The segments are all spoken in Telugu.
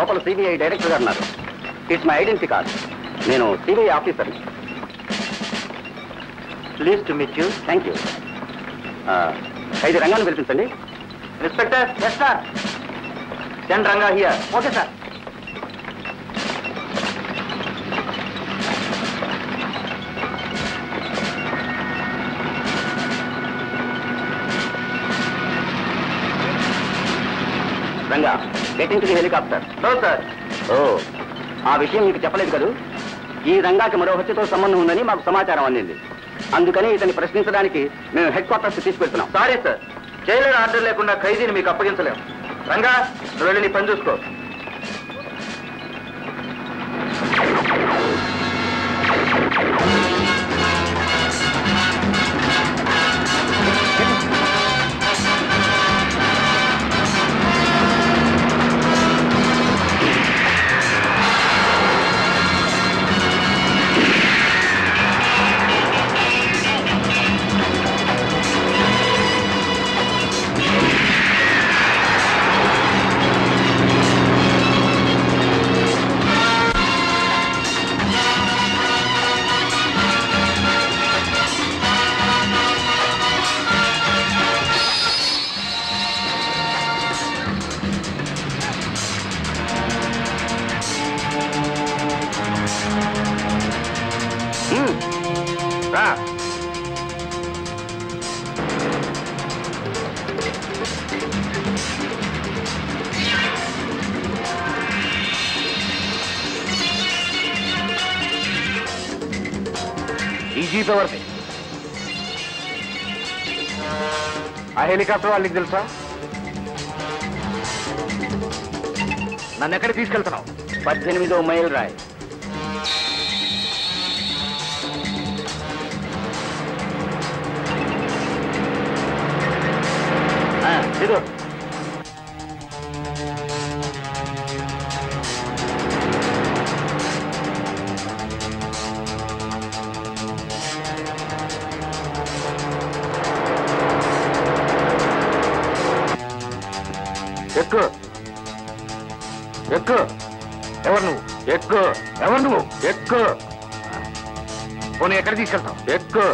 లోపల సిబిఐ డైరెక్టర్ గారు ఉన్నారు. It's my identity card. నేను సిబిఐ ఆఫీసర్ని. Please to meet you. Thank you. ఖైదీ రంగాన్ని పిలిపించండి. Inspector. Yes sir. Send Ranga here. Okay sir. Ranga, get into the helicopter. No sir. ఓ, ఆ విషయం మీకు చెప్పలేదు కదూ. ఈ రంగాకి మరో హత్యతో సంబంధం ఉందని మాకు సమాచారం అందింది. అందుకని ఇతన్ని ప్రశ్నించడానికి మేము హెడ్ క్వార్టర్స్ తీసుకెళ్తున్నాం. సారీ సార్, జైలర్ ఆర్డర్ లేకుండా ఖైదీని మీకు అప్పగించలేం. రంగా, నువ్వు వెళ్ళి నీ పని చూసుకో. ఈ జీప్ ఎవరిది? ఆ హెలికాప్టర్ వాళ్ళకి తెలుసా? నన్ను ఎక్కడికి తీసుకెళ్తున్నావు? 18వ మైల్ రాయ్. ఇదో ఎక్కు ఎక్కు. ఎవరు నువ్వు? ఎక్కు. ఎవరు నువ్వు? ఎక్కు. పోనీ ఎక్కడ తీసుకెళ్తావు? ఎక్కు.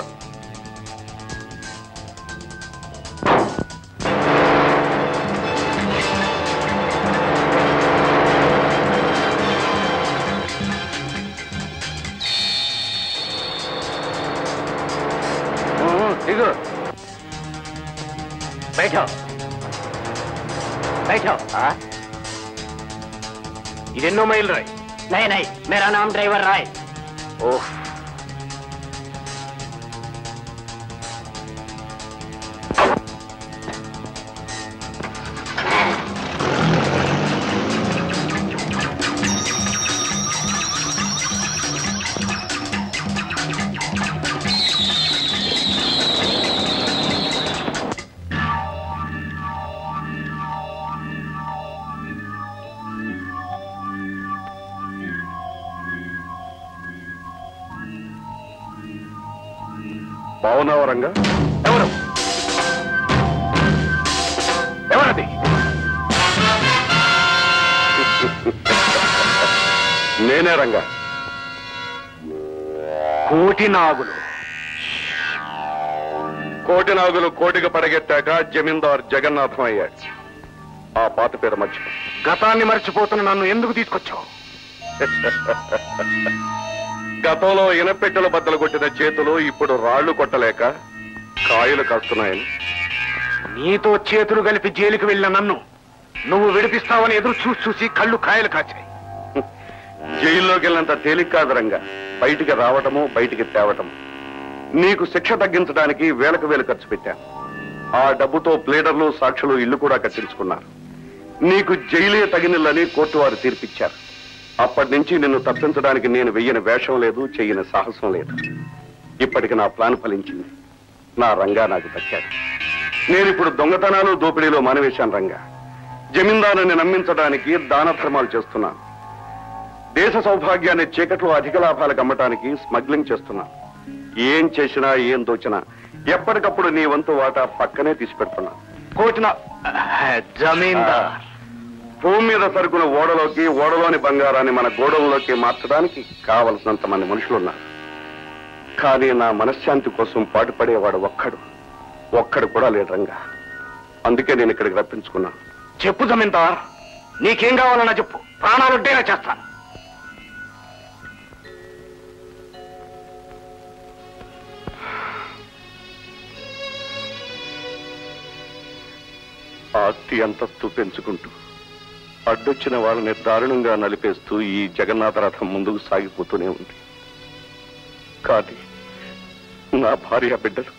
దిగు. बैठो बैठो. ये 9 మైల్ राय. नहीं नहीं, मेरा नाम ड्राइवर राय. ओह, బావున్నావరంగా? ఎవరు? ఎవరది? నేనే రంగా. కోటి నాగులు. కోటి నాగులు కోటికి పడగెత్తాక జమీందార్ జగన్నాథం అయ్యాడు. ఆ పాత పేరు మర్చిపో. గతాన్ని మర్చిపోతున్న నన్ను ఎందుకు తీసుకొచ్చావు? గతంలో ఇనపెట్టెల బద్దలు కొట్టిన చేతులు ఇప్పుడు రాళ్లు కొట్టలేక కాయలు కాస్తున్నాయని. నీతో చేతులు కలిపి జైలుకి వెళ్ళిన నన్ను నువ్వు విడిపిస్తావని ఎదురు చూసి చూసి కళ్ళు కాయలు కాచాయి. జైల్లోకి వెళ్ళినంత తేలిక కాదు రంగా బయటికి రావటము, బయటికి తేవటము. నీకు శిక్ష తగ్గించడానికి వేలకు వేలు ఖర్చు పెట్టాను. ఆ డబ్బుతో ప్లేడర్లు, సాక్షులు ఇల్లు కూడా కట్టించుకున్నారు. నీకు జైలే తగినిల్లని కోర్టు వారు తీర్పిచ్చారు. అప్పటి నుంచి నిన్ను తప్పించడానికి నేను వెయ్యని వేషం లేదు, చెయ్యని సాహసం లేదు. ఇప్పటికి నా ప్లాన్ ఫలించింది. నా రంగా నాకు దక్కాడు. నేనిప్పుడు దొంగతనాలు, దోపిడీలో మానవేశాను రంగా. జమీందారుని నమ్మించడానికి దాన ధర్మాలు చేస్తున్నాను. దేశ సౌభాగ్యాన్ని చీకట్లో అధిక లాభాలకు అమ్మటానికి స్మగ్లింగ్ చేస్తున్నాను. ఏం చేసినా, ఏం దోచినా ఎప్పటికప్పుడు నీ వంతు వాటా పక్కనే తీసి పెడుతున్నాను. కోచిన జమీందార్ భూమి మీద సరుకున ఓడలోకి, ఓడలోని బంగారాన్ని మన గోడౌన్లోకి మార్చడానికి కావలసినంత మంది మనుషులున్నారు. కానీ నా మనశ్శాంతి కోసం పాటుపడేవాడు ఒక్కడు కూడా లేడు రంగా. అందుకే నేను ఇక్కడికి రప్పించుకున్నాను. చెప్పు జమీందార్, నీకేం కావాలన్నా చెప్పు, ప్రాణాలుంటేనే చేస్తాను. ఆస్తి అంతస్తు పెంచుకుంటూ అడ్డొచ్చిన వాళ్ళని దారుణంగా నలిపేస్తూ ఈ జగన్నాథ రథం ముందుకు సాగిపోతూనే ఉంది. కానీ నా భార్య బిడ్డలు,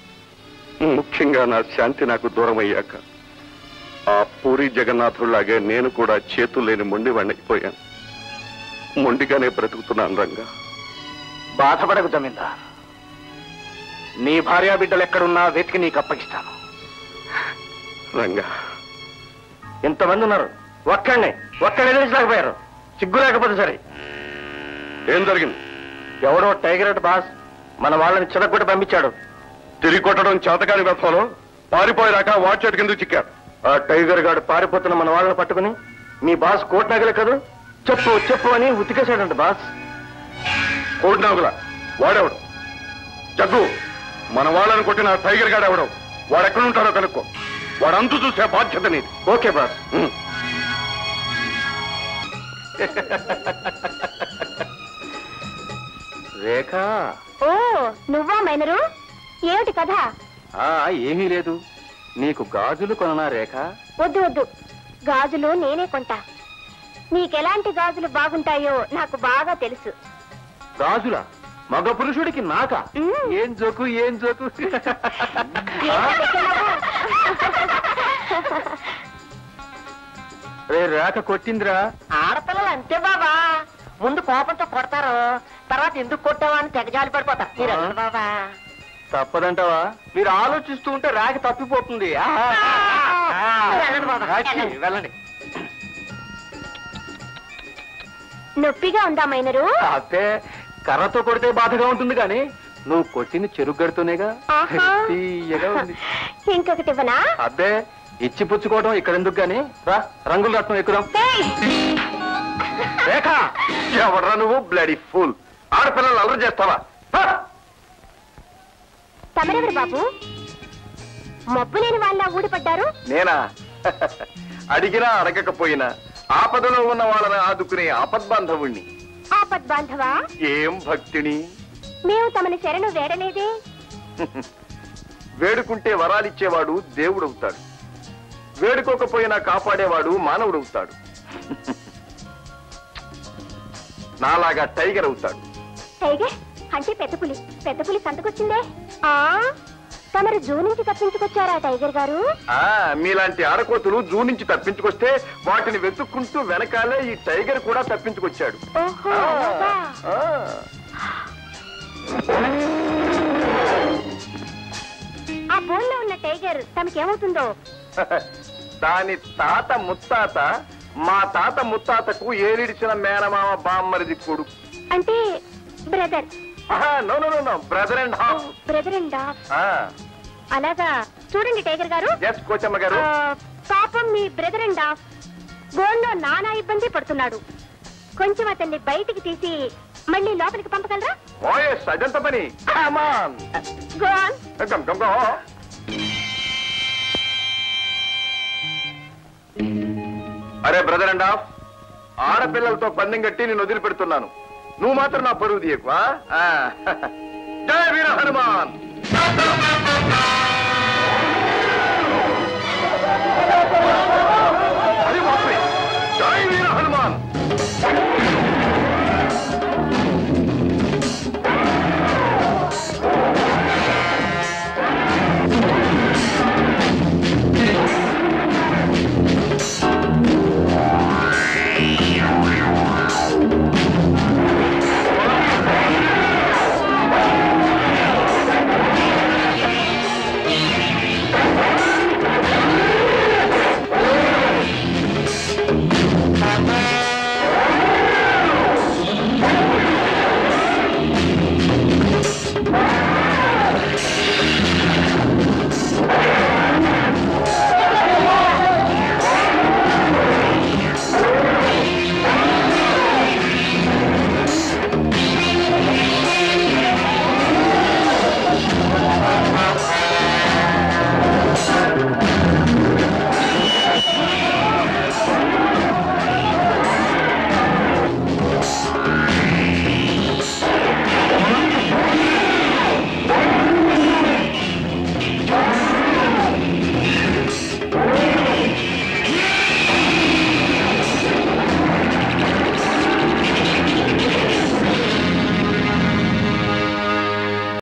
ముఖ్యంగా నా శాంతి నాకు దూరం అయ్యాక ఆ పూరి జగన్నాథుడిలాగే నేను కూడా చేతులు లేని మొండివాణ్ణి అయిపోయాను. మొండిగానే బ్రతుకుతున్నాను రంగా. బాధపడకు జమీందార్, నీ భార్యా బిడ్డలు ఎక్కడున్నా వెతికి నీకు అప్పగిస్తాను. రంగా, ఇంతమంది ఉన్నారు, ఒక్కడే ఎదిరించలేకపోయారు. సిగ్గు లేకపోతే సరే. ఏం జరిగింది? ఎవడో టైగర్ అట్ బాస్ మన వాళ్ళని చిరగొట్టి పంపించాడు. తిరిగి కొట్టడం చేతకాని వ్యర్థంలో పారిపోయాక వాచెట్ కింద చిక్కారు. ఆ టైగర్ గాడు పారిపోతున్న మన వాళ్ళని పట్టుకుని, మీ బాస్ కోట్ నాగలే కదా, చెప్పు అని ఉతికేశాడంట బాస్. కోడి నాగుల వాడెవడు? జగ్గు, మన వాళ్ళని కొట్టిన టైగర్ గాడు ఎవడవు? వాడెక్కడుంటాడో కనుక్కో. వాడంతు చూసే బాధ్యత నీది. Okay boss. రేఖ. ఓ, నువ్వా మైనరు? ఏమిటి కథ? ఏమీ లేదు, నీకు గాజులు కొననా రేఖ? వద్దు, గాజులు నేనే కొంటా. నీకెలాంటి గాజులు బాగుంటాయో నాకు బాగా తెలుసు. గాజులా? మగ పురుషుడికి నాకా? ఏం జోకు. రే రేఖ కొట్టిందిరా. ఆడపిల్లలు అంతే బాబా, ముందు కోపంతో కొడతారు, తర్వాత ఎందుకు కొట్టావా అని తెగజాలి పడిపోతారు. మీరు వెళ్ళండి బాబా. తప్పదంటావా? మీరు ఆలోచిస్తూ ఉంటే రేఖ తప్పిపోతుంది. వెళ్ళండి బాబా, వెళ్ళండి. నొప్పిగా ఉందా మైనరు? అదే, కర్రతో కొడితే బాధగా ఉంటుంది కానీ నువ్వు కొట్టింది చెరుకు గడుతూనేగా. ఆహా. తీయగా ఉంది. ఇంకొకటి ఇవ్వనా? అబ్బే, ఇచ్చి పుచ్చుకోవడం ఇక్కడ ఎందుకు గాని, రా రంగుల రత్నం ఎక్కుదాం. రేఖ, ఎవడ్రా నువ్వు? Bloody fool! ఆడపిల్లలు అల్లరి చేస్తావా? తమరెవరు బాబు? మబ్బు లేని వాళ్ళ ఊడిపడ్డారు. నేనా? అడిగినా అడగకపోయినా ఆపదలో ఉన్న వాళ్ళని ఆదుకునే ఆపద్బాంధవుణ్ణి. ఆపద్ బాంధవా? ఏం భక్తిని! మేము తమని శరణు వేడలేదే. వేడుకుంటే వరాలిచ్చేవాడు దేవుడవుతాడు, వేడుకోకపోయినా కాపాడేవాడు మానవుడవుతాడు. నాలాగా టైగర్ అవుతాడు. టైగర్ అంటే పెద్ద పులి సంతకొచ్చిందే. తమరు జూ నుంచి తప్పించుకొచ్చారా టైగర్ గారు? మీలాంటి ఆడకోతులు జూ నుంచి తప్పించుకొస్తే వాటిని వెతుక్కుంటూ వెనకాలే ఈ టైగర్ కూడా తప్పించుకొచ్చాడు. ఓహో, అలాగా. ఆ బోన్లో ఉన్న టైగర్ తమకేమవుతుందో? దాని తాత ముత్తాత మా తాత ముత్తాతకు ఏలిడిచిన మేనమామ బామ్మరిది కొడుకు. అంటే brother? No, brother and half. Brother and half. అలాగా. చూడండి టైగర్ గారు. ఎస్ కోచమ్మ గారు. పాపం మీ బ్రదర్ అండ్ హాఫ్ బోన్లో నానా ఇబ్బంది పడుతున్నాడు. కొంచెం అతన్ని బయటికి తీసి మళ్ళీ లోపలికి పంపగలరా? ఓఎస్, అదంత పని. Go on. అరే బ్రదర్ అండ్ హాఫ్, ఆడపిల్లలతో పందెం కట్టి నేను వదిలిపెడుతున్నాను. నువ్వు మాత్రం నా పరువు తీయకు. జై వీర హనుమాన్.